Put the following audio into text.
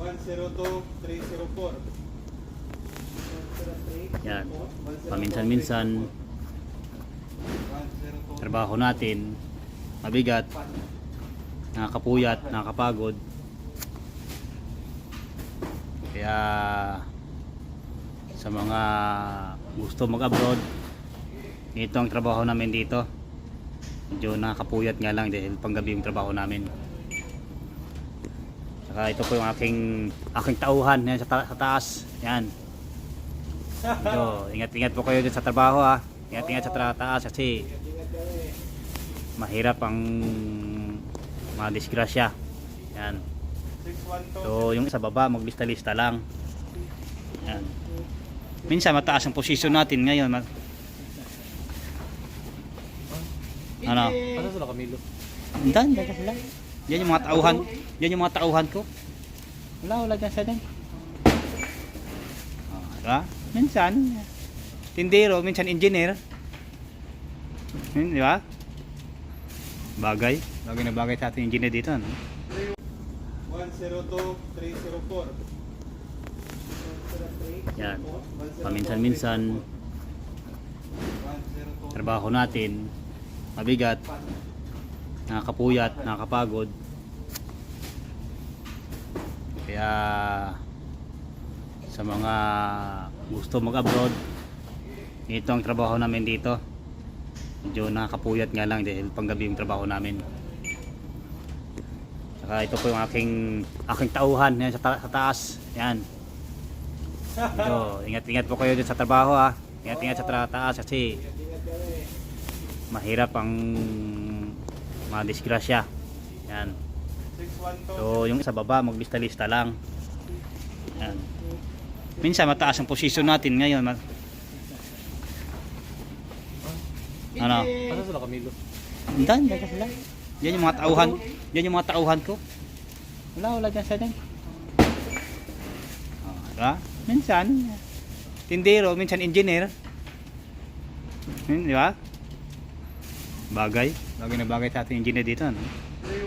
102-304. Yan. Paminsan-minsan trabaho natin mabigat, nakakapuyat, nakakapagod. Kaya sa mga gusto mag-abroad, ito ang trabaho namin dito. Medyo nakakapuyat nga lang dahil panggabi yung trabaho namin. Saka ito po yung aking tauhan yan, sa taas. Yan. So, ingat-ingat po kayo dyan sa trabaho ha. Ingat-ingat sa taas kasi mahirap ang mga disgrasya. Yan. So, yung sa baba, maglista-lista lang. Yan. Minsan mataas ang posisyon natin ngayon. Ano? Ano sila Camilo? Andan, daga sila. Yan yung mga tauhan. Yan yung mga tauhan ko. Wala dyan sa dyan. Oh, diba? Minsan, tindero, minsan engineer. Di ba? Bagay na bagay sa ating engineer dito. No? 102-304. Yan. Paminsan-minsan trabaho natin mabigat, nakakapuyat, nakakapagod. Kaya sa mga gusto mag-abroad, ito ang trabaho namin dito. Medyo nakakapuyat nga lang dahil panggabi yung trabaho namin. Saka ito po yung aking tauhan yan, sa taas. Yan. So, ingat-ingat po kayo dyan sa trabaho ha. Ingat-ingat sa taas kasi mahirap ang mga disgrasya. Yan. So, yung sa baba, maglista-lista lang. Yan. Minsan mataas ang posisyon natin ngayon. Ano? Ano sila Camilo? Andan, daga sila. Yan yung mga tauhan. Yan yung mga tauhan ko. Wala dyan sa dyan. Oh, diba? Minsan, tindero, minsan engineer. Di ba? Bagay na bagay sa ating engineer dito. No?